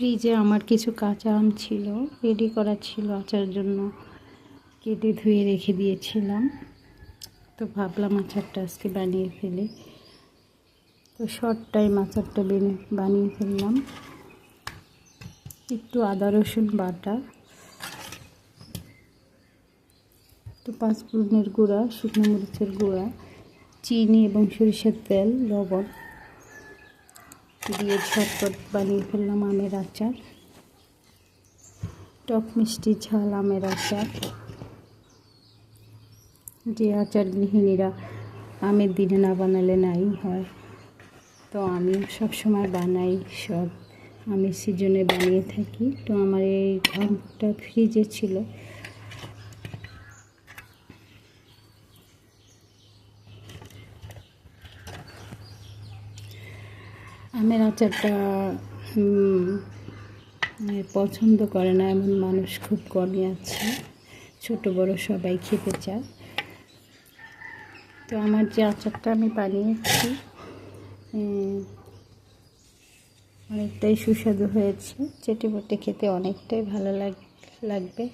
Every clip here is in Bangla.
ফ্রিজে আমার কিছু কাঁচা আম ছিল, রেডি করা ছিল আচার জন্য, কেটে ধুয়ে রেখে দিয়েছিলাম। তো ভাবলাম আচারটা আজকে বানিয়ে ফেলি। তো শর্ট টাইম আচারটা বানিয়ে ফেললাম। একটু আদা রসুন বাটা, একটু পাঁচফোড়নের গুঁড়া, শুকনো মরিচের গুঁড়া, চিনি এবং সরিষার তেল, লবণ দিয়ে ঝটপট বানিয়ে ফেললাম আমের আচার। টক মিষ্টি ঝাল আমের আচার, যে আচার গৃহিণীরা আমের দিনে না বানালে নাই হয়। তো আমি সবসময় বানাই, সব আমের সিজনে বানিয়ে থাকি। তো আমার এই আমটা ফ্রিজে ছিল। আমের আচারটা পছন্দ করে না এমন মানুষ খুব কমই আছে, ছোট বড় সবাই খেতে চায়। তো আমার যে আচারটা আমি বানিয়েছি অনেকটাই সুস্বাদু হয়েছে, চেটে পুটে খেতে অনেকটাই ভালো লাগবে।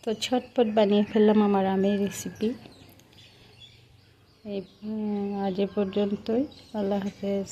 তো ঝটপট বানিয়ে ফেললাম আমার আমের রেসিপি। আজ এ পর্যন্তই। আল্লাহ হাফেজ।